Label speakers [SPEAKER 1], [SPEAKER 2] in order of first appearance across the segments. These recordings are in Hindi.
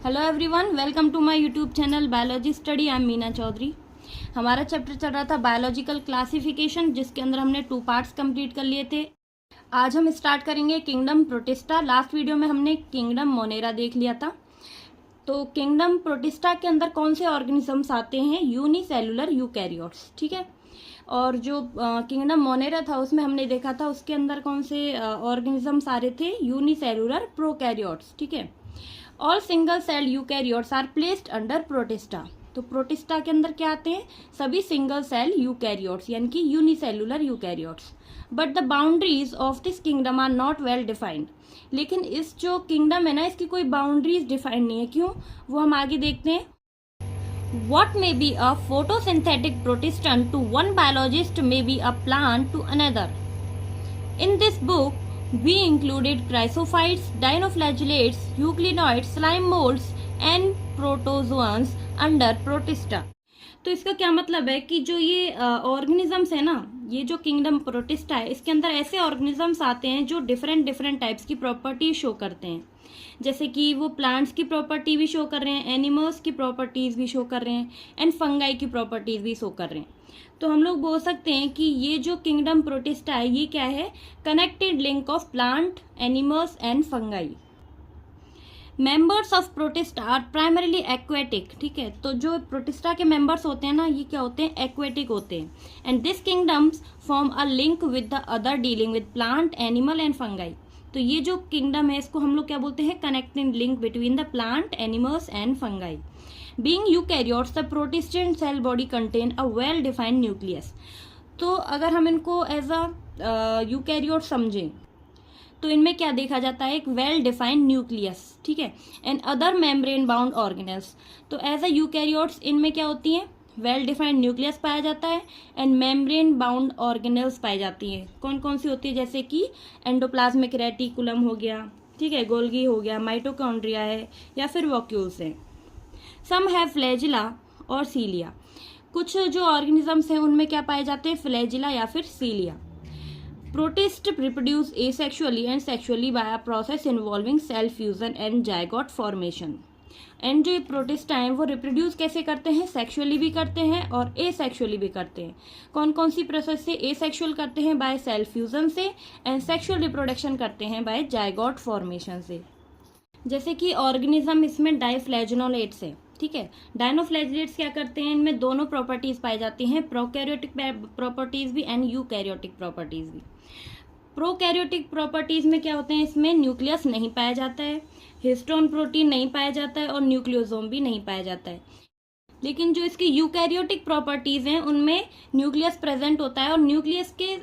[SPEAKER 1] Hello everyone, welcome to my YouTube channel biology study. I am Meena Chaudhary. हमारा चैप्टर चल रहा था बायोलॉजिकल क्लासिफिकेशन, जिसके अंदर हमने 2 पार्ट्स कंप्लीट कर लिए थे। आज हम स्टार्ट करेंगे किंगडम प्रोटिस्टा। लास्ट वीडियो में हमने किंगडम मोनेरा देख लिया था। तो किंगडम प्रोटिस्टा के अंदर कौन से ऑर्गेनिजम्स आते हैं? यूनिसेलुलर यूकैरियोट्स, ठीक है। और जो किंगडम मोनेरा था उसमें हमने देखा था उसके अंदर कौन से ऑर्गेनिजम्स आ रहे थे? यूनिसेलुलर प्रोकैरियोट्स, ठीक है। All single cell eukaryotes are placed under Protista. तो प्रोटिस्टा के अंदर क्या आते हैं? सभी सिंगल सेल यूकैरियोट्स यानी कि unicellular eukaryotes. But the boundaries of this kingdom are not well defined. लेकिन इस जो किंगडम है ना, इसकी कोई बाउंड्रीज डिफाइंड नहीं है। क्यों? वो हम आगे देखते हैं। What may be a photosynthetic protist to one biologist may be a plant to another. In this book, we included chrysophytes, dinoflagellates, euglenoids, slime molds and protozoans under protista. तो इसका क्या मतलब है कि जो ये ऑर्गेनिजम्स है ना, ये जो किंगडम प्रोटिस्टा है, इसके अंदर ऐसे ऑर्गेनिजम्स आते हैं जो डिफरेंट डिफरेंट टाइप्स की प्रॉपर्टी शो करते हैं। जैसे कि वो प्लांट्स की प्रॉपर्टी भी शो कर रहे हैं, एनिमल्स की प्रॉपर्टीज भी शो कर रहे हैं, एंड फंगाई की प्रॉपर्टीज भी शो कर रहे हैं। तो हम लोग बोल सकते हैं कि ये जो किंगडम प्रोटिस्टा है, ये क्या है? Connected link of plant, animals and fungi. Members of Protista are primarily aquatic, ठीक है। तो जो प्रोटिस्टा के मेंबर्स होते हैं ना, ये क्या होते हैं? एक्वेटिक होते हैं। And this kingdoms form a link with the other dealing with plant, animal and fungi. तो ये जो किंगडम है, इसको हम लोग क्या बोलते हैं? Connecting link between the plant, animals and fungi. Being eukaryotes, the protistan cell body contain a well defined nucleus. तो अगर हम इनको एज अ यूकैरियोट समझें तो इनमें क्या देखा जाता है? एक वेल डिफाइंड न्यूक्लियस, ठीक है, and other membrane bound organelles. तो एज अ यूकैरियोट्स इनमें क्या होती है? वेल डिफाइंड न्यूक्लियस पाया जाता है एंड मेम्ब्रेन बाउंड ऑर्गेनेल्स पाई जाती हैं। कौन कौन सी होती है? जैसे कि एंडोप्लाज्मिक रेटिकुलम हो गया, ठीक है, गोल्गी हो गया, माइटोकॉन्ड्रिया है, या फिर वॉक्यूल्स हैं। सम है फ्लैजिला और सीलिया। कुछ जो ऑर्गेनिजम्स हैं उनमें क्या पाए जाते हैं? फ्लैजिला या फिर cilia. Protist reproduce asexually and sexually by a process involving cell fusion and zygote formation. And जो प्रोटिस्ट हैं वो रिप्रोड्यूस कैसे करते हैं? सेक्सुअली भी करते हैं और एसेक्सुअली भी करते हैं। कौन कौन सी प्रोसेस से? एसेक्सुअल करते हैं बाय सेल फ्यूजन से, एंड सेक्सुअल रिप्रोडक्शन करते हैं बाय जायगोट फॉर्मेशन से। जैसे कि ऑर्गेनिज्म इसमें डाइफ्लैजिनोलेट्स है, ठीक है। डाइनोफ्लैजिलेट्स क्या करते हैं? इनमें दोनों प्रॉपर्टीज पाई जाती हैं, प्रोकैरियोटिक प्रॉपर्टीज भी एंड यूकैरियोटिक प्रॉपर्टीज भी। प्रोकैरियोटिक प्रॉपर्टीज में क्या होते हैं? इसमें न्यूक्लियस नहीं पाया जाता है, हिस्टोन प्रोटीन नहीं पाया जाता है, और न्यूक्लियोसोम भी नहीं पाया जाता है। लेकिन जो इसकी यूकैरियोटिक प्रॉपर्टीज हैं उनमें न्यूक्लियस प्रेजेंट होता है, और न्यूक्लियस के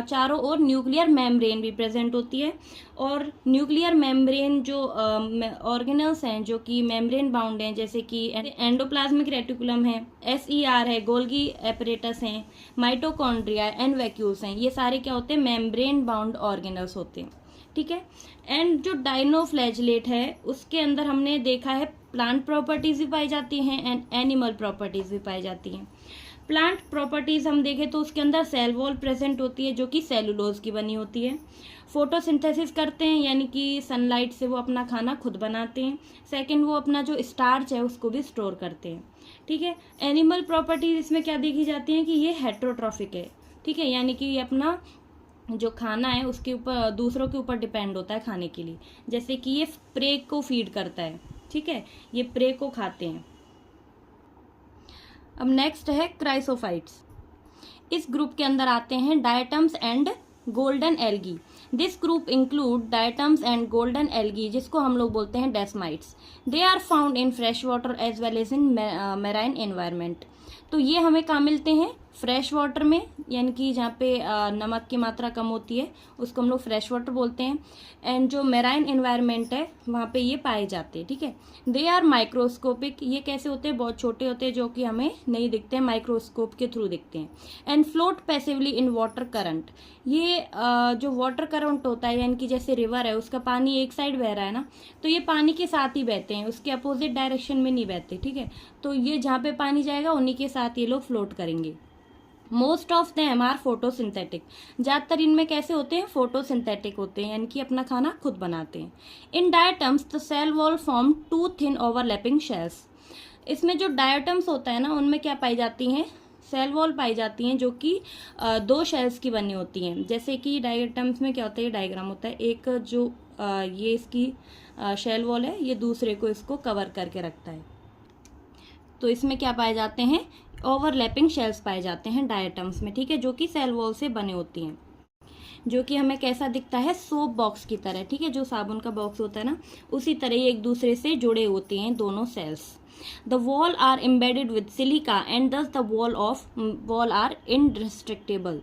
[SPEAKER 1] चारों ओर न्यूक्लियर मेम्ब्रेन भी प्रेजेंट होती है। और न्यूक्लियर मेम्ब्रेन जो ऑर्गेनल्स हैं जो कि मेम्ब्रेन बाउंड हैं, जैसे कि एंडोप्लाज्मिक रेटिकुलम है, SER है, गोल्गी एपरेटस हैं, माइटोकॉन्ड्रिया एंड वैक्यूल्स हैं, ये सारे क्या होते हैं? मेम्ब्रेन बाउंड ऑर्गेनल्स होते हैं, ठीक है। एंड जो डाइनोफ्लैजिलेट है उसके अंदर हमने देखा है प्लांट प्रॉपर्टीज भी पाई जाती हैं एंड एनिमल प्रॉपर्टीज भी पाई जाती हैं। प्लांट प्रॉपर्टीज हम देखें तो उसके अंदर सेल वॉल प्रेजेंट होती है जो कि सेलुलोज की बनी होती है। फोटोसिंथेसिस करते हैं यानी कि सनलाइट से वो अपना खाना खुद बनाते हैं। सेकंड, वो अपना जो स्टार्च है उसको भी स्टोर करते हैं, ठीक है। एनिमल प्रॉपर्टीज इसमें क्या देखी जाती है कि ये हेट्रोट्रॉफिक है, ठीक है, यानी कि ये अपना जो खाना है उसके ऊपर, दूसरों के ऊपर डिपेंड होता है खाने के लिए। जैसे कि ये प्रे को फीड करता है, ठीक है, ये प्रे को खाते हैं। अब नेक्स्ट है क्राइसोफाइट्स। इस ग्रुप के अंदर आते हैं diatoms and golden algae. This group include diatoms and golden algae, जिसको हम लोग बोलते हैं desmids. They are found in fresh water as well as in marine environment. तो ये हमें कहाँ मिलते हैं? फ्रेश वाटर में, यानी कि जहाँ पे नमक की मात्रा कम होती है उसको हम लोग फ्रेश वाटर बोलते हैं। एंड जो मैराइन एनवायरनमेंट है वहाँ पे ये पाए जाते हैं, ठीक है। They are microscopic. ये कैसे होते हैं? बहुत छोटे होते हैं जो कि हमें नहीं दिखते हैं, माइक्रोस्कोप के थ्रू दिखते हैं। And float passively in water current. ये जो वाटर करंट होता है, यानी कि जैसे रिवर है उसका पानी एक साइड बह रहा है ना, तो ये पानी के साथ ही बहते हैं, उसके अपोजिट डायरेक्शन में नहीं बहते, ठीक है। तो ये जहाँ पे पानी जाएगा उन्हीं के साथ ये लोग फ्लोट करेंगे। Most of them are photosynthetic. ज़्यादातर इनमें कैसे होते हैं, फोटोसिंथेटिक होते हैं, यानी कि अपना खाना खुद बनाते हैं। In diatoms the cell wall form two thin overlapping shells. इसमें जो डायटम्स होता है ना, उनमें क्या पाई जाती हैं, सेल वॉल पाई जाती हैं, जो कि दो शेल्स की बनी होती हैं। जैसे कि डायटम्स में क्या होता है, ये डायग्राम होता है, एक जो ये इसकी शेल वॉल है, ये दूसरे को इसको कवर करके रखता है। तो इसमें क्या पाए जाते हैं, ओवरलैपिंग शेल्स पाए जाते हैं डायटम्स में, ठीक है, जो कि सेल वॉल से बने होती हैं, जो कि हमें कैसा दिखता है, सोप बॉक्स की तरह, ठीक है, जो साबुन का बॉक्स होता है ना, उसी तरह ये एक दूसरे से जुड़े होते हैं दोनों cells. The wall are embedded with silica and thus the wall are indestructible.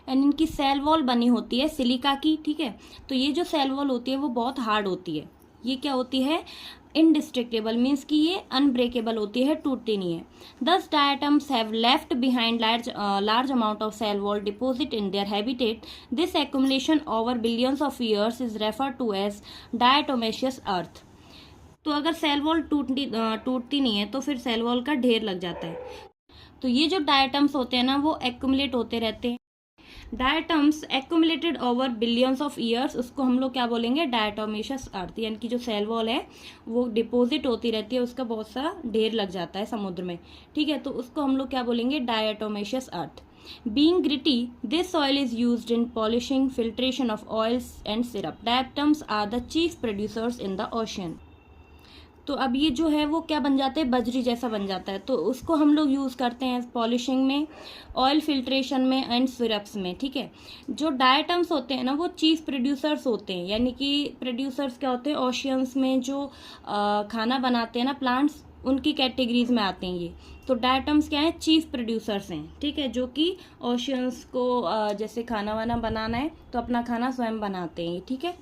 [SPEAKER 1] And इनकी सेल वॉल बनी होती है सिलिका की, ठीक है। तो ये जो सेल वॉल होती है वो बहुत हार्ड होती है। ये क्या होती है, इनडिस्ट्रक्टेबल, मीन्स कि ये अनब्रेकेबल होती है, टूटती नहीं है। Thus diatoms have left behind large amount of cell wall deposit in their habitat. This accumulation over billions of years is referred to as diatomaceous earth. तो अगर सेल वॉल टूटती नहीं है तो फिर सेल वॉल का ढेर लग जाता है। तो ये जो डायटम्स होते हैं ना, वो एक्युमुलेट होते रहते हैं। Diatoms accumulated over billions of years, उसको हम लोग क्या बोलेंगे, डायटोमेशियस अर्थ, यानी कि जो सेल वॉल है वो डिपोजिट होती रहती है, उसका बहुत सा ढेर लग जाता है समुद्र में, ठीक है, तो उसको हम लोग क्या बोलेंगे, diatomaceous earth. Being gritty, this soil is used in polishing, filtration of oils and syrup. Diatoms are the chief producers in the ocean. तो अब ये जो है वो क्या बन जाते हैं, बजरी जैसा बन जाता है, तो उसको हम लोग यूज़ करते हैं पॉलिशिंग में, ऑयल फिल्ट्रेशन में एंड सिरप्स में, ठीक है। जो डायटम्स होते हैं ना, वो चीफ प्रोड्यूसर्स होते हैं, यानी कि प्रोड्यूसर्स क्या होते हैं, ओशियंस में जो खाना बनाते हैं ना प्लांट्स, उनकी कैटेगरीज में आते हैं ये। तो डायटम्स क्या है, चीफ प्रोड्यूसर्स हैं, ठीक है, जो कि ओशियंस को जैसे खाना वाना बनाना है तो अपना खाना स्वयं बनाते हैं, ठीक है,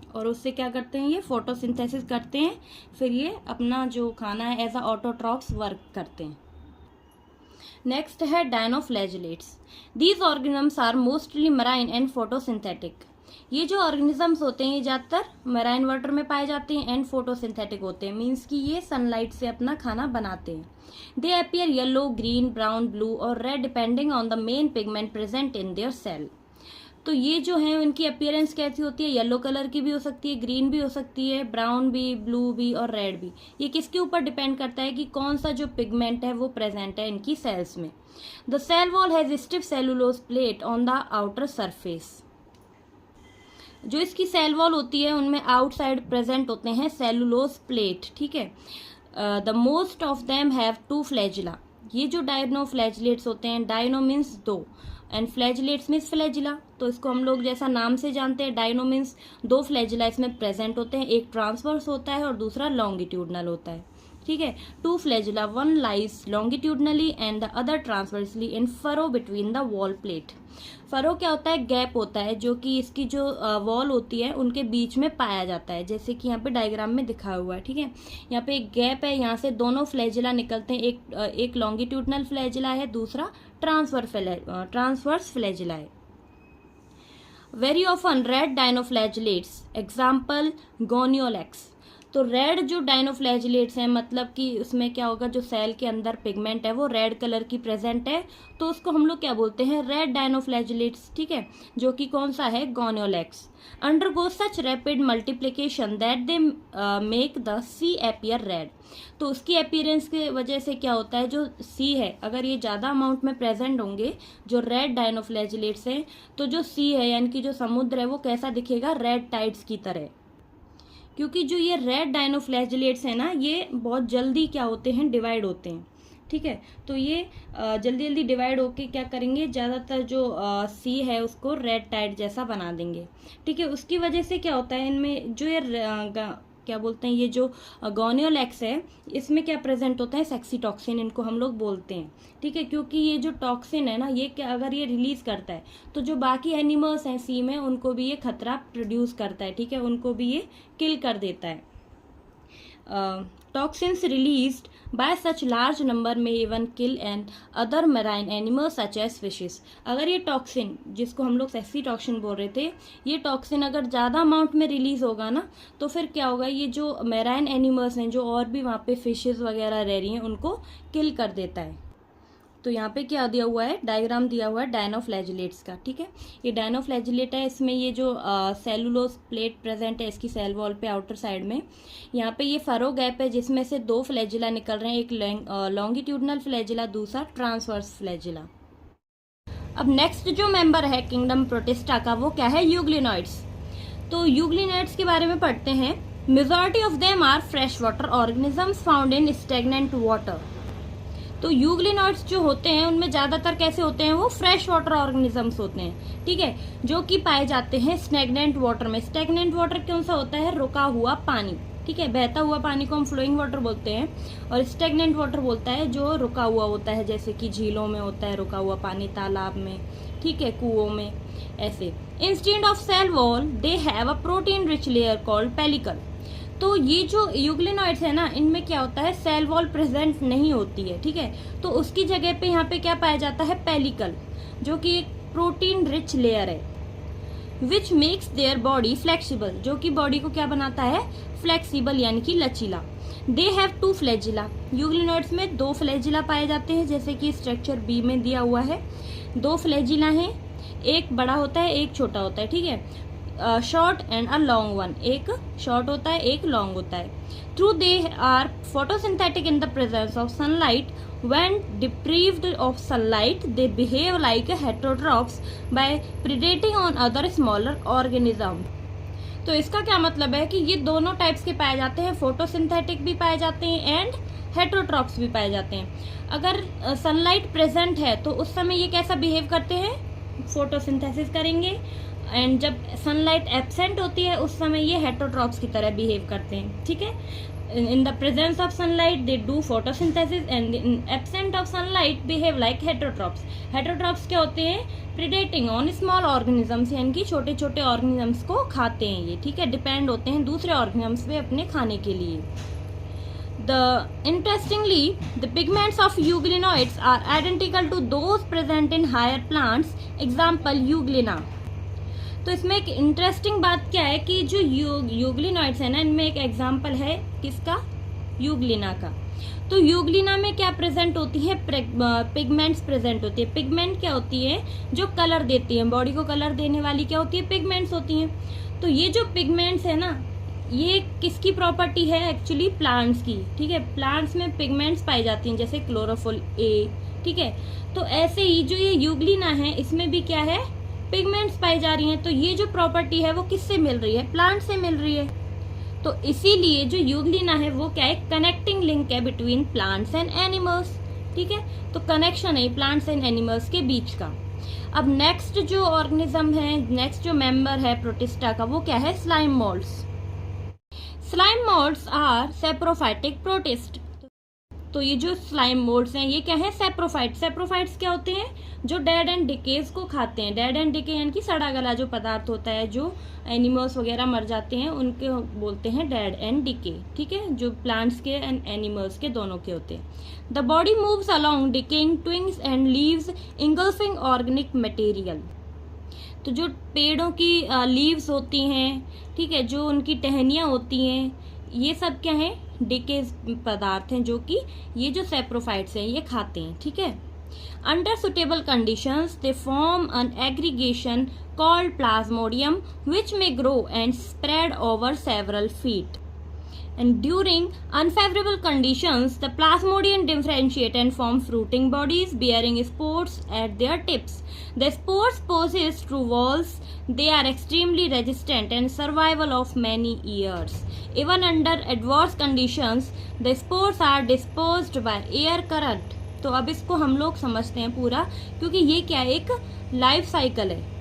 [SPEAKER 1] और उससे क्या करते हैं, ये फोटोसिंथेसिस करते हैं, फिर ये अपना जो खाना है एज अ ऑटोट्रॉप्स वर्क करते हैं। नेक्स्ट है dinoflagellates. These organisms are mostly marine and photosynthetic. ये जो ऑर्गेनिजम्स होते हैं ये ज़्यादातर मराइन वाटर में पाए जाते हैं एंड फोटोसिंथेटिक होते हैं, मीन्स कि ये सनलाइट से अपना खाना बनाते हैं। They appear yellow, green, brown, blue और red depending on the main pigment present in their cell. तो ये जो है उनकी अपीयरेंस कैसी होती है, येलो कलर की भी हो सकती है, ग्रीन भी हो सकती है, ब्राउन भी, ब्लू भी और रेड भी। ये किसके ऊपर डिपेंड करता है कि कौन सा जो पिगमेंट है वो प्रेजेंट है इनकी सेल्स में। The cell wall has stiff cellulose plate on the outer surface. जो इसकी सेल वॉल होती है उनमें आउटसाइड प्रेजेंट होते हैं सेलुलोज प्लेट, ठीक है। The most of them have two flagella. ये जो डायनोफ्लैजिलेट्स होते हैं, डायनो मीन्स दो एंड फ्लैजिलेट्स मीन्स फ्लैजिला, तो इसको हम लोग जैसा नाम से जानते हैं, डायनो मीन्स दो फ्लैजिला इसमें प्रेजेंट होते हैं, एक ट्रांसवर्स होता है और दूसरा लॉन्गिट्यूडनल होता है, ठीक है। Two flagella, one lies longitudinally and the other transversely in furrow between the wall plate. Furrow क्या होता है, गैप होता है जो कि इसकी जो वॉल होती है उनके बीच में पाया जाता है, जैसे कि यहाँ पे डायग्राम में दिखा हुआ है, ठीक है। यहाँ पे एक गैप है, यहाँ से दोनों फ्लैजिला निकलते हैं, एक लॉन्गिट्यूडनल फ्लैजिला है, दूसरा ट्रांसवर्स फ्लैजिला है। Very often red dinoflagellates, example gonyaulax. तो रेड जो डायनोफ्लैजिलेट्स हैं, मतलब कि उसमें क्या होगा, जो सेल के अंदर पिगमेंट है वो रेड कलर की प्रेजेंट है, तो उसको हम लोग क्या बोलते हैं, रेड डायनोफ्लैजिलेट्स, ठीक है, जो कि कौन सा है, gonyaulax. Undergo such rapid multiplication that they make the sea appear red. तो उसकी अपीयरेंस की वजह से क्या होता है, जो सी है अगर ये ज़्यादा अमाउंट में प्रेजेंट होंगे जो रेड डायनोफ्लैजिलेट्स हैं, तो जो सी है यानी कि जो समुद्र है वो कैसा दिखेगा, रेड टाइड्स की तरह। क्योंकि जो ये रेड डायनोफ्लैजिलेट्स हैं ना, ये बहुत जल्दी क्या होते हैं, डिवाइड होते हैं, ठीक है। तो ये जल्दी जल्दी डिवाइड होके क्या करेंगे, ज़्यादातर जो सी है उसको रेड टाइड जैसा बना देंगे, ठीक है। उसकी वजह से क्या होता है, इनमें जो ये क्या बोलते हैं, ये जो गोनियोलेक्स है इसमें क्या प्रेजेंट होता है, सेक्सीटॉक्सिन इनको हम लोग बोलते हैं, ठीक है। क्योंकि ये जो टॉक्सिन है ना, ये क्या अगर ये रिलीज करता है तो जो बाकी एनिमल्स हैं सी में उनको भी ये खतरा प्रोड्यूस करता है, ठीक है, उनको भी ये किल कर देता है। Toxins released by such large number में even kill and other marine animals such as fishes. अगर ये टॉक्सिन, जिसको हम लोग सेक्सी टॉक्सिन बोल रहे थे, ये टॉक्सिन अगर ज़्यादा अमाउंट में रिलीज होगा ना, तो फिर क्या होगा, ये जो मैराइन एनिमल्स हैं, जो और भी वहाँ पे फिशेस वगैरह रह रही हैं, उनको किल कर देता है। तो यहाँ पे क्या दिया हुआ है, डायग्राम दिया हुआ है डायनोफ्लैजिलेट्स का, ठीक है। ये डायनोफ्लैजिलेट है, इसमें ये जो सेलुलोज प्लेट प्रेजेंट है इसकी सेल वॉल पे आउटर साइड में, यहाँ पे ये फरो गैप है जिसमें से 2 फ्लैजिला निकल रहे हैं, एक लॉन्गिट्यूडनल फ्लैजिला, दूसरा ट्रांसवर्स फ्लैजिला। अब नेक्स्ट जो मेंबर है किंगडम प्रोटिस्टा का, वो क्या है, यूग्लिनॉइड्स। तो यूग्लिनॉइड्स के बारे में पढ़ते हैं। Majority of them are fresh water organisms found in stagnant water. तो यूग्लिनॉइड्स जो होते हैं उनमें ज्यादातर कैसे होते हैं, वो फ्रेश वाटर ऑर्गेनिजम्स होते हैं, ठीक है, जो कि पाए जाते हैं स्टेगनेंट वाटर में। स्टेगनेंट वाटर कौन सा होता है, रुका हुआ पानी, ठीक है। बहता हुआ पानी को हम फ्लोइंग वाटर बोलते हैं, और स्टेगनेंट वाटर बोलता है जो रुका हुआ होता है, जैसे कि झीलों में होता है रुका हुआ पानी, तालाब में, ठीक है, कुओं में, ऐसे। Instead of cell wall they have a protein rich layer called pellicle. तो ये जो यूग्लिनॉइड्स है ना, इनमें क्या होता है, सेल वॉल प्रेजेंट नहीं होती है, ठीक है। तो उसकी जगह पे यहाँ पे क्या पाया जाता है, पेलिकल, जो कि एक प्रोटीन रिच लेयर है, which makes their body flexible, जो कि बॉडी को क्या बनाता है, फ्लेक्सिबल यानी कि लचीला। They have 2 flagella. यूग्लिनॉइड्स में 2 फ्लैजिला पाए जाते हैं, जैसे कि स्ट्रक्चर बी में दिया हुआ है। 2 फ्लैजिला हैं, एक बड़ा होता है, एक छोटा होता है, ठीक है। Short and a long one, एक शॉर्ट होता है, एक लॉन्ग होता है। Though they are photosynthetic in the presence of sunlight. When deprived of sunlight, they behave like heterotrophs by predating on other smaller organisms. तो इसका क्या मतलब है कि ये दोनों टाइप्स के पाए जाते हैं, फोटोसिंथेटिक भी पाए जाते हैं एंड हेटेरोट्रॉप्स भी पाए जाते हैं। अगर सनलाइट प्रेजेंट है तो उस समय ये कैसा बिहेव करते हैं, फोटोसिंथेसिस करेंगे, एंड जब सनलाइट एब्सेंट होती है उस समय ये हेटेरोट्रॉप्स की तरह बिहेव करते हैं, ठीक है। In the presence of sunlight they do photosynthesis and in absence of sunlight behave like heterotrophs. Heterotrophs क्या होते हैं, predating on small organisms, यानी कि छोटे छोटे organisms को खाते हैं ये, ठीक है, डिपेंड होते हैं दूसरे organisms पे अपने खाने के लिए। Interestingly, the pigments of euglenoids are identical to those present in higher plants. Example, euglena. तो इसमें एक इंटरेस्टिंग बात क्या है कि जो यूग्लिनॉइड्स है ना, इनमें एक एग्जांपल है किसका, यूग्लिना का। तो यूग्लिना में क्या प्रेजेंट होती है, पिगमेंट्स प्रेजेंट होती है। पिगमेंट क्या होती है, जो कलर देती है, बॉडी को कलर देने वाली क्या होती है, पिगमेंट्स होती हैं। तो ये जो पिगमेंट्स है ना, ये किसकी प्रॉपर्टी है, एक्चुअली प्लांट्स की, ठीक है। प्लांट्स में पिगमेंट्स पाई जाती हैं, जैसे क्लोरोफिल ए, ठीक है। तो ऐसे ही जो ये यूग्लिना है, इसमें भी क्या है, पिगमेंट्स पाई जा रही हैं। तो ये जो प्रॉपर्टी है वो किससे मिल रही है, प्लांट से मिल रही है। तो इसीलिए जो यूग्लिना है वो क्या है, कनेक्टिंग लिंक है बिटवीन प्लांट्स एंड एनिमल्स, ठीक है। तो कनेक्शन है प्लांट्स एंड एनिमल्स के बीच का। अब नेक्स्ट जो ऑर्गेनिज्म है, नेक्स्ट जो मेंबर है प्रोटिस्टा का, वो क्या है, slime moulds. Slime moulds are saprophytic protist. तो ये जो स्लाइम मोल्ड्स हैं ये क्या है, सेप्रोफाइट। सेप्रोफाइट्स क्या होते हैं, जो डेड एंड डिकेज को खाते हैं। डेड एंड डिके यानी कि सड़ा गला जो पदार्थ होता है, जो एनिमल्स वगैरह मर जाते हैं उनके बोलते हैं डेड एंड डिके, ठीक है, जो प्लांट्स के एंड एनिमल्स के दोनों के होते हैं। The body moves along decaying twigs and leaves engulfing organic material. तो जो पेड़ों की लीव्स होती हैं, ठीक है, जो उनकी टहनियाँ होती हैं, ये सब क्या है, डिकेज पदार्थ हैं, जो कि ये जो सेप्रोफाइट्स हैं ये खाते हैं, ठीक है। Under suitable conditions they form an aggregation called plasmodium which में grow and spread over several feet. And during unfavorable conditions, the plasmodium differentiate and form fruiting bodies bearing spores at their tips. The spores possess true walls. They are extremely resistant and survival of many years. Even under adverse conditions, the spores are dispersed by air current. तो अब इसको हम लोग समझते हैं पूरा, क्योंकि ये क्या एक लाइफ साइकिल है।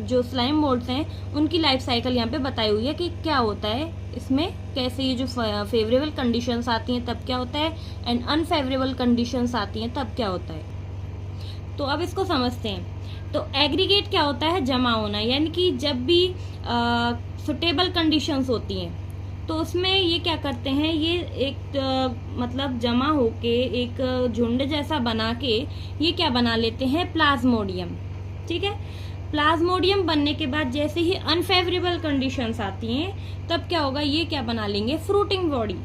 [SPEAKER 1] जो स्लाइम मोल्ड्स हैं उनकी लाइफ साइकिल यहाँ पे बताई हुई है कि क्या होता है इसमें, कैसे ये जो फेवरेबल कंडीशंस आती हैं तब क्या होता है, एंड अनफेवरेबल कंडीशंस आती हैं तब क्या होता है। तो अब इसको समझते हैं। तो एग्रीगेट क्या होता है, जमा होना, यानी कि जब भी सुटेबल कंडीशंस होती हैं तो उसमें ये क्या करते हैं, ये एक मतलब जमा होके एक झुंड जैसा बना के ये क्या बना लेते हैं, प्लाज्मोडियम, ठीक है। प्लाज्मोडियम बनने के बाद जैसे ही अनफेवरेबल कंडीशंस आती हैं तब क्या होगा, ये क्या बना लेंगे, फ्रूटिंग बॉडी,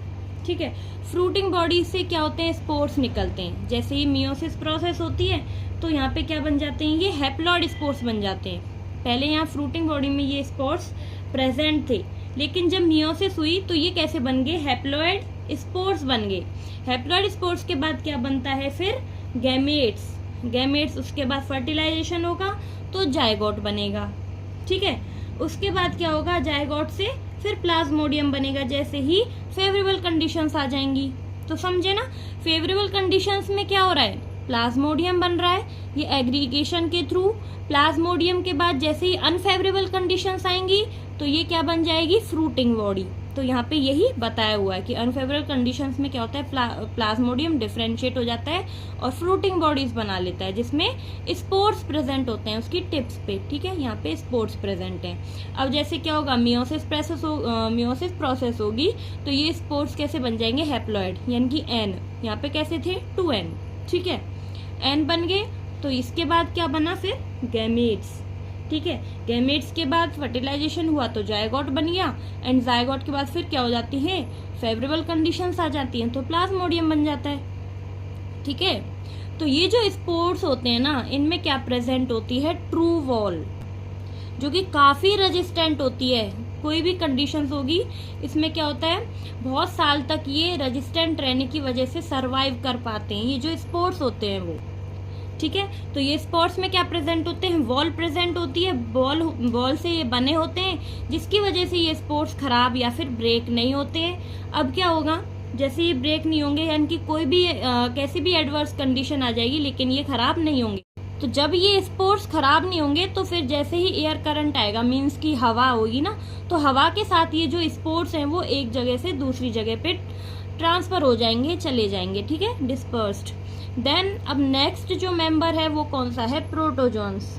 [SPEAKER 1] ठीक है। फ्रूटिंग बॉडी से क्या होते हैं, स्पोर्स निकलते हैं। जैसे ही मियोसिस प्रोसेस होती है तो यहाँ पे क्या बन जाते हैं, ये हैप्लॉइड स्पोर्स बन जाते हैं। पहले यहाँ फ्रूटिंग बॉडी में ये स्पोर्स प्रेजेंट थे, लेकिन जब मियोसिस हुई तो ये कैसे बन गए, हैप्लॉइड स्पोर्स बन गए। हैप्लॉइड स्पोर्स के बाद क्या बनता है फिर, गैमेट्स। उसके बाद फर्टिलाइजेशन होगा तो जायगोट बनेगा। ठीक है, उसके बाद क्या होगा, जायगोट से फिर प्लाज्मोडियम बनेगा। जैसे ही फेवरेबल कंडीशंस आ जाएंगी, तो समझे ना, फेवरेबल कंडीशंस में क्या हो रहा है, प्लाज्मोडियम बन रहा है, ये एग्रीगेशन के थ्रू। प्लाज्मोडियम के बाद जैसे ही अनफेवरेबल कंडीशंस आएंगी तो ये क्या बन जाएगी, फ्रूटिंग बॉडी। तो यहाँ पे यही बताया हुआ है कि अनफेवरेबल कंडीशंस में क्या होता है, प्लाज्मोडियम डिफरेंशिएट हो जाता है और फ्रूटिंग बॉडीज बना लेता है, जिसमें स्पोर्स प्रेजेंट होते हैं उसकी टिप्स पे। ठीक है, यहाँ पे स्पोर्स प्रेजेंट हैं। अब जैसे क्या होगा, मियोसिस प्रोसेस होगी तो ये स्पोर्स कैसे बन जाएंगे, हैप्लॉइड, यानी कि एन। यहाँ पे कैसे थे, 2n। ठीक है, एन बन गए। तो इसके बाद क्या बना फिर, गैमेट्स। ठीक है, गैमेट्स के बाद फर्टिलाइजेशन हुआ तो जायगोट बन गया, एंड जायगोट के बाद फिर क्या हो जाती है, फेवरेबल कंडीशंस आ जाती हैं तो प्लाज्मोडियम बन जाता है। ठीक है, तो ये जो स्पोर्स होते हैं ना, इनमें क्या प्रेजेंट होती है, ट्रू वॉल, जो कि काफी रेजिस्टेंट होती है। कोई भी कंडीशंस होगी, इसमें क्या होता है, बहुत साल तक ये रेजिस्टेंट रहने की वजह से सरवाइव कर पाते हैं, ये जो स्पोर्स होते हैं वो। ठीक है, तो ये स्पोर्स में क्या प्रेजेंट होते हैं, वॉल प्रेजेंट होती है। वॉल से ये बने होते हैं, जिसकी वजह से ये स्पोर्स खराब या फिर ब्रेक नहीं होते हैं। अब क्या होगा, जैसे ये ब्रेक नहीं होंगे, यानी कि कोई भी कैसी भी एडवर्स कंडीशन आ जाएगी, लेकिन ये खराब नहीं होंगे। तो जब ये स्पोर्स खराब नहीं होंगे तो फिर जैसे ही एयर करंट आएगा, मीन्स की हवा होगी ना, तो हवा के साथ ये जो स्पोर्स हैं वो एक जगह से दूसरी जगह पे ट्रांसफर हो जाएंगे, चले जाएंगे। ठीक है, डिस्पर्स्ड। देन अब नेक्स्ट जो मेंबर है वो कौन सा है, protozoans.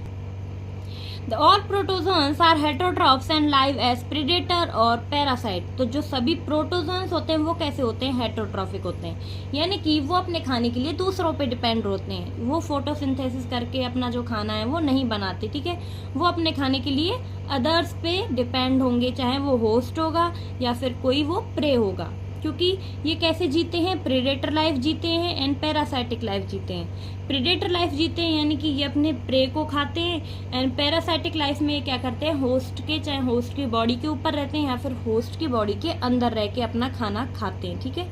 [SPEAKER 1] All protozoans are heterotrophs and live as predator और पैरासाइट। तो जो सभी प्रोटोजोन्स होते हैं वो कैसे होते हैं, हेटेरोट्रॉफिक होते हैं, यानी कि वो अपने खाने के लिए दूसरों पे डिपेंड होते हैं। वो फोटोसिंथेसिस करके अपना जो खाना है वो नहीं बनाते। ठीक है, वो अपने खाने के लिए अदर्स पे डिपेंड होंगे, चाहे वो होस्ट होगा या फिर कोई वो प्रे होगा। क्योंकि ये कैसे जीते हैं, प्रेडेटर लाइफ जीते हैं एंड पैरासाइटिक लाइफ जीते हैं। प्रेडेटर लाइफ जीते हैं यानी कि ये अपने प्रे को खाते हैं, एंड पैरासाइटिक लाइफ में ये क्या करते हैं, होस्ट के, चाहे होस्ट की बॉडी के ऊपर रहते हैं या फिर होस्ट की बॉडी के अंदर रह के अपना खाना खाते हैं। ठीक है,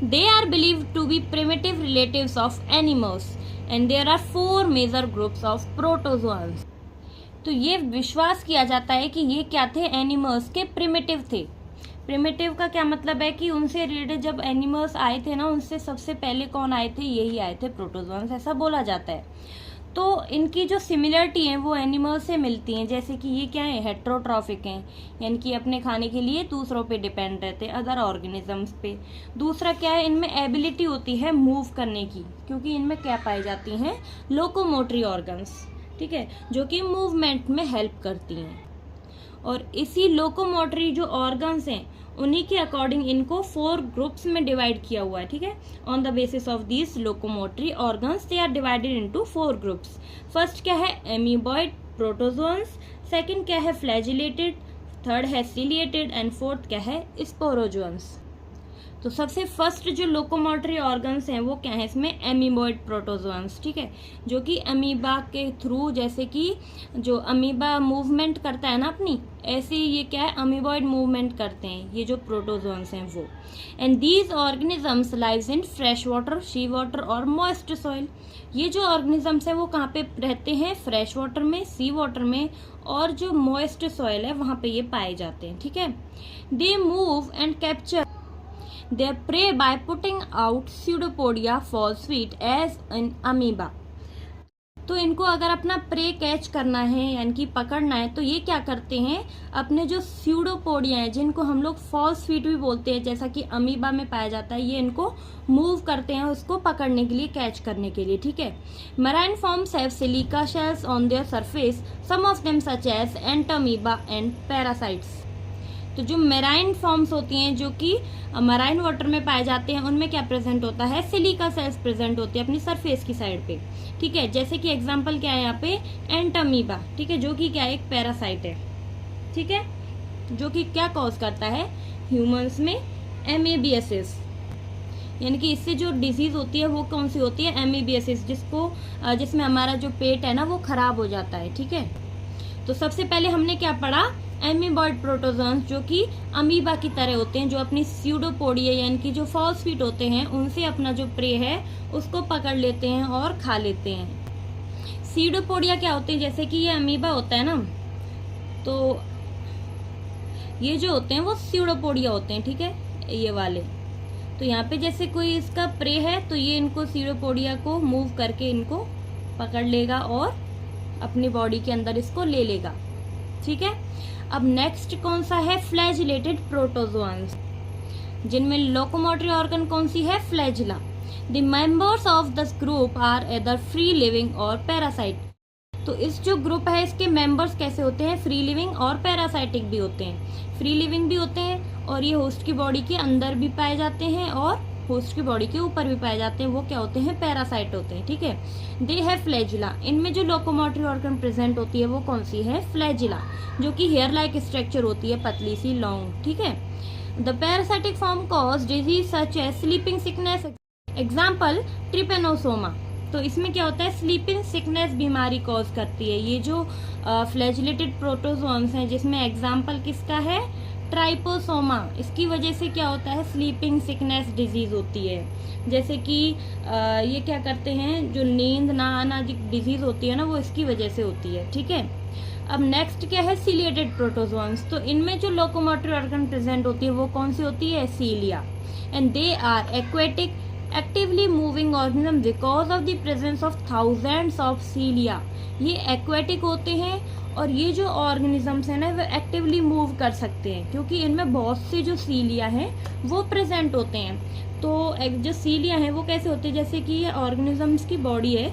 [SPEAKER 1] they are believe to be primitive relatives of animals and there are 4 major groups of protozoans. तो ये विश्वास किया जाता है कि ये क्या थे, एनिमल्स के प्रिमिटिव थे। प्रिमिटिव का क्या मतलब है कि उनसे रिलेटेड जब एनिमल्स आए थे ना, उनसे सबसे पहले कौन आए थे, यही आए थे, प्रोटोजोन्स, ऐसा बोला जाता है। तो इनकी जो सिमिलरिटी है वो एनिमल्स से मिलती हैं, जैसे कि ये क्या है, हेटेरोट्रॉफिक हैं, यानी कि अपने खाने के लिए दूसरों पे डिपेंड रहते हैं, अदर ऑर्गेनिजम्स पे। दूसरा क्या है, इनमें एबिलिटी होती है मूव करने की, क्योंकि इनमें क्या पाई जाती हैं, लोकोमोटरी ऑर्गन्स। ठीक है, जो कि मूवमेंट में हेल्प करती हैं। और इसी लोकोमोटरी जो ऑर्गन्स हैं उन्हीं के अकॉर्डिंग इनको 4 ग्रुप्स में डिवाइड किया हुआ है। ठीक है, on the basis of these locomotory organs they are divided into 4 groups. First क्या है, एमीबॉइड प्रोटोजोन्स, सेकंड क्या है, फ्लैजिलेटेड, थर्ड है सिलिएटेड एंड फोर्थ क्या है, स्पोरोजोन्स। तो सबसे फर्स्ट जो लोकोमोटरी ऑर्गन्स हैं वो क्या है, इसमें एमीबॉइड प्रोटोजोन्स। ठीक है, जो कि अमीबा के थ्रू, जैसे कि जो अमीबा मूवमेंट करता है ना अपनी, ऐसे ही ये क्या है, अमीबॉइड मूवमेंट करते हैं ये जो प्रोटोजोन्स हैं वो। And these organisms lives in fresh water, sea water और मॉइस्ट सॉइल। ये जो ऑर्गेनिजम्स हैं वो कहाँ पे रहते हैं, फ्रेश वाटर में, सी वाटर में, और जो मॉइस्ट सॉइल है वहाँ पे ये पाए जाते हैं। ठीक है, they move and capture their prey by putting out pseudopodia falls sweet as in amoeba। तो इनको अगर अपना प्रे कैच करना है यानी कि पकड़ना है तो ये क्या करते हैं, अपने जो स्यूडोपोडिया हैं, जिनको हम लोग फॉल्स स्वीट भी बोलते हैं, जैसा कि अमीबा में पाया जाता है, ये इनको मूव करते हैं उसको पकड़ने के लिए, कैच करने के लिए। ठीक है, marine forms have silica shells on their surface, some of them such as Entamoeba and parasites. तो जो मेराइन फॉर्म्स होती हैं जो कि मराइन वाटर में पाए जाते हैं, उनमें क्या प्रेजेंट होता है, सिलिका सेल्स प्रेजेंट होते हैं अपनी सरफेस की साइड पे। ठीक है, जैसे कि एग्जांपल क्या है यहाँ पे, एंटामीबा। ठीक है, जो कि क्या एक पैरासाइट है। ठीक है, जो कि क्या कॉज करता है, ह्यूमंस में एमीबियासिस, यानी कि इससे जो डिजीज होती है वो कौन सी होती है, एमीबियासिस, जिसमें हमारा जो पेट है ना वो खराब हो जाता है। ठीक है, तो सबसे पहले हमने क्या पढ़ा, एमीबॉइड प्रोटोजोन्स जो कि अमीबा की तरह होते हैं, जो अपनी स्यूडोपोडिया यानी कि जो फॉल्स फीट होते हैं उनसे अपना जो प्रे है उसको पकड़ लेते हैं और खा लेते हैं। स्यूडोपोडिया क्या होते हैं, जैसे कि ये अमीबा होता है ना, तो ये जो होते हैं वो स्यूडोपोडिया होते हैं। ठीक है, ये वाले, तो यहाँ पे जैसे कोई इसका प्रे है तो ये इनको स्यूडोपोडिया को मूव करके इनको पकड़ लेगा और अपनी बॉडी के अंदर इसको ले लेगा। ठीक है, अब नेक्स्ट कौन सा है, फ्लैजिलेटेड प्रोटोजोआंस, जिनमें लोकोमोटरी ऑर्गन कौन सी है, flagella. The members of this group are either free living और पैरासाइट। तो इस जो ग्रुप है इसके मेंबर्स कैसे होते हैं, फ्री लिविंग और पैरासाइटिक भी होते हैं। फ्री लिविंग भी होते हैं और ये होस्ट की बॉडी के अंदर भी पाए जाते हैं और होस्ट की बॉडी के ऊपर भी पाए जाते हैं, वो क्या होते हैं, पैरासाइट होते हैं। ठीक है, दे है फ्लैजिला, इनमें जो लोकोमोटरी ऑर्गन प्रेजेंट होती है वो कौन सी है, फ्लैजिला, जो कि हेयर लाइक स्ट्रक्चर होती है, पतली सी लॉन्ग। ठीक है, the parasitic form cause disease such as sleeping sickness, example Trypanosoma. तो इसमें क्या होता है, स्लीपिंग सिकनेस बीमारी कॉज करती है। ये जो फ्लैजिलेटेड प्रोटोजोन्स हैं जिसमें एग्जाम्पल किसका है, ट्राइपोसोमा, इसकी वजह से क्या होता है, स्लीपिंग सिकनेस डिजीज होती है। जैसे कि ये क्या करते हैं, जो नींद ना आना डिजीज होती है ना वो इसकी वजह से होती है। ठीक है, अब नेक्स्ट क्या है, सीलिएटेड प्रोटोजोन्स, तो इनमें जो लोकोमोटरी ऑर्गन प्रेजेंट होती है वो कौन सी होती है, cilia, and they are aquatic actively moving organism because of the presence of thousands of cilia. ये एक्वेटिक होते हैं और ये जो ऑर्गेनिजम्स है ना वो एक्टिवली मूव कर सकते हैं क्योंकि इनमें बहुत से जो सीलिया हैं वो प्रेजेंट होते हैं। तो जो सीलिया हैं वो कैसे होते हैं, जैसे कि ये ऑर्गेनिजम्स की बॉडी है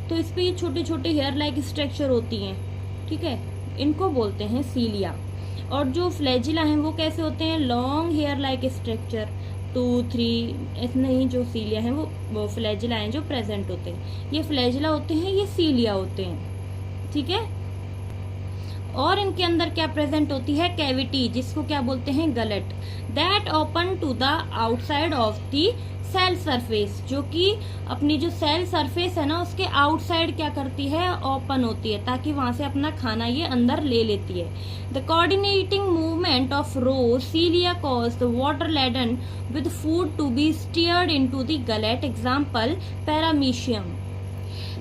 [SPEAKER 1] तो इस पे ये छोटे छोटे हेयर लाइक स्ट्रक्चर होती हैं। ठीक है, इनको बोलते हैं सीलिया। और जो फ्लैजिला हैं वो कैसे होते हैं, लॉन्ग हेयर लाइक स्ट्रक्चर, 2, 3 इतने ही जो सीलिया हैं वो फ्लैजिला हैं जो प्रेजेंट होते हैं। ये फ्लैजिला होते हैं, ये सीलिया होते हैं। ठीक है, और इनके अंदर क्या प्रेजेंट होती है, कैविटी, जिसको क्या बोलते हैं, gullet, that open to the outside of the cell surface, जो कि अपनी जो सेल सरफेस है ना उसके आउटसाइड क्या करती है, ओपन होती है ताकि वहां से अपना खाना ये अंदर ले लेती है। The coordinating movement of row cilia cause the water laden with food to be steered into the gullet, example paramecium.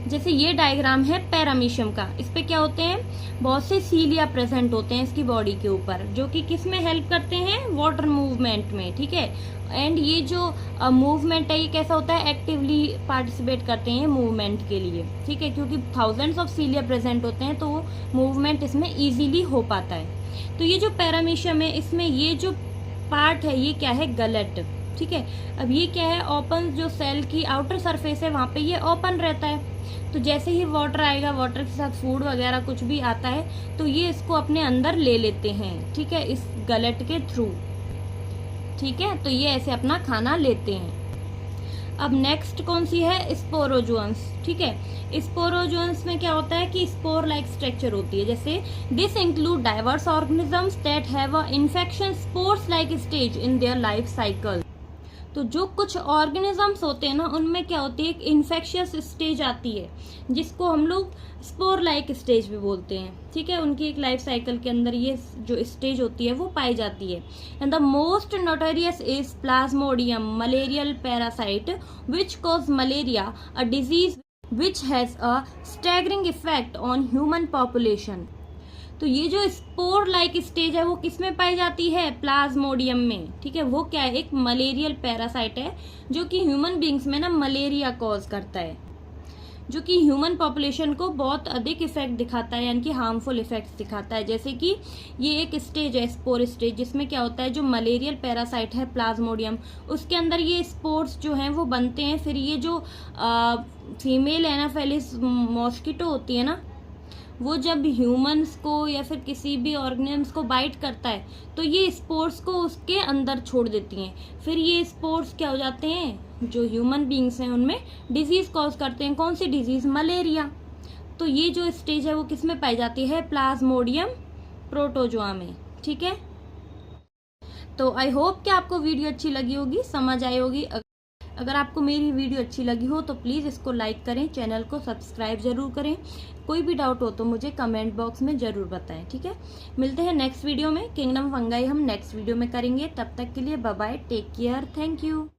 [SPEAKER 1] जैसे ये डायग्राम है पैरामीशियम का, इस पे क्या होते हैं, बहुत से सीलिया प्रेजेंट होते हैं इसकी बॉडी के ऊपर जो कि किस में हेल्प करते हैं, वाटर मूवमेंट में। ठीक है, एंड ये जो मूवमेंट है ये कैसा होता है, एक्टिवली पार्टिसिपेट करते हैं मूवमेंट के लिए। ठीक है, क्योंकि थाउजेंड्स ऑफ सीलिया प्रेजेंट होते हैं तो मूवमेंट इसमें इजीली हो पाता है। तो ये जो पैरामीशियम है इसमें ये जो पार्ट है ये क्या है, गलट। ठीक है, अब ये क्या है, ओपन जो सेल की आउटर सरफेस है वहां पे ये ओपन रहता है, तो जैसे ही वाटर आएगा, वाटर के साथ फूड वगैरह कुछ भी आता है तो ये इसको अपने अंदर ले लेते हैं। ठीक है, इस गलट के थ्रू। ठीक है, तो ये ऐसे अपना खाना लेते हैं। अब नेक्स्ट कौन सी है, स्पोरोजोन्स। ठीक है, स्पोरोजोन्स में क्या होता है कि स्पोर लाइक स्ट्रक्चर होती है। जैसे this include diverse organisms that have a infection spores like stage in their life cycle. तो जो कुछ ऑर्गेनिजम्स होते हैं ना उनमें क्या होती है, एक इन्फेक्शियस स्टेज आती है जिसको हम लोग स्पोर लाइक स्टेज भी बोलते हैं। ठीक है, उनकी एक लाइफ साइकिल के अंदर ये जो स्टेज होती है वो पाई जाती है। And the most notorious is Plasmodium malarial parasite which cause malaria, a disease which has a staggering effect on human population. तो ये जो स्पोर लाइक स्टेज है वो किस में पाई जाती है, प्लाज्मोडियम में। ठीक है, वो क्या है, एक मलेरियल पैरासाइट है जो कि ह्यूमन बींग्स में ना मलेरिया कॉज करता है, जो कि ह्यूमन पॉपुलेशन को बहुत अधिक इफेक्ट दिखाता है, यानी कि हार्मफुल इफेक्ट्स दिखाता है। जैसे कि ये एक स्टेज है, स्पोर स्टेज, जिसमें क्या होता है, जो मलेरियल पैरासाइट है प्लाज्मोडियम, उसके अंदर ये स्पोर्स जो हैं वो बनते हैं। फिर ये जो फीमेल एनाफेलिस मॉस्किटो होती है ना, वो जब ह्यूमंस को या फिर किसी भी ऑर्गेनिजम्स को बाइट करता है तो ये स्पोर्स को उसके अंदर छोड़ देती हैं। फिर ये स्पोर्स क्या हो जाते हैं, जो ह्यूमन बींग्स हैं उनमें डिजीज कॉज करते हैं। कौन सी डिजीज, मलेरिया। तो ये जो स्टेज है वो किस में पाई जाती है, प्लाज्मोडियम प्रोटोजोआ में। ठीक है, तो आई होप कि आपको वीडियो अच्छी लगी होगी, समझ आई होगी। अगर आपको मेरी वीडियो अच्छी लगी हो तो प्लीज़ इसको लाइक करें, चैनल को सब्सक्राइब जरूर करें। कोई भी डाउट हो तो मुझे कमेंट बॉक्स में ज़रूर बताएं, ठीक है। मिलते हैं नेक्स्ट वीडियो में। किंगडम फंगाई हम नेक्स्ट वीडियो में करेंगे। तब तक के लिए bye bye, take care, thank you.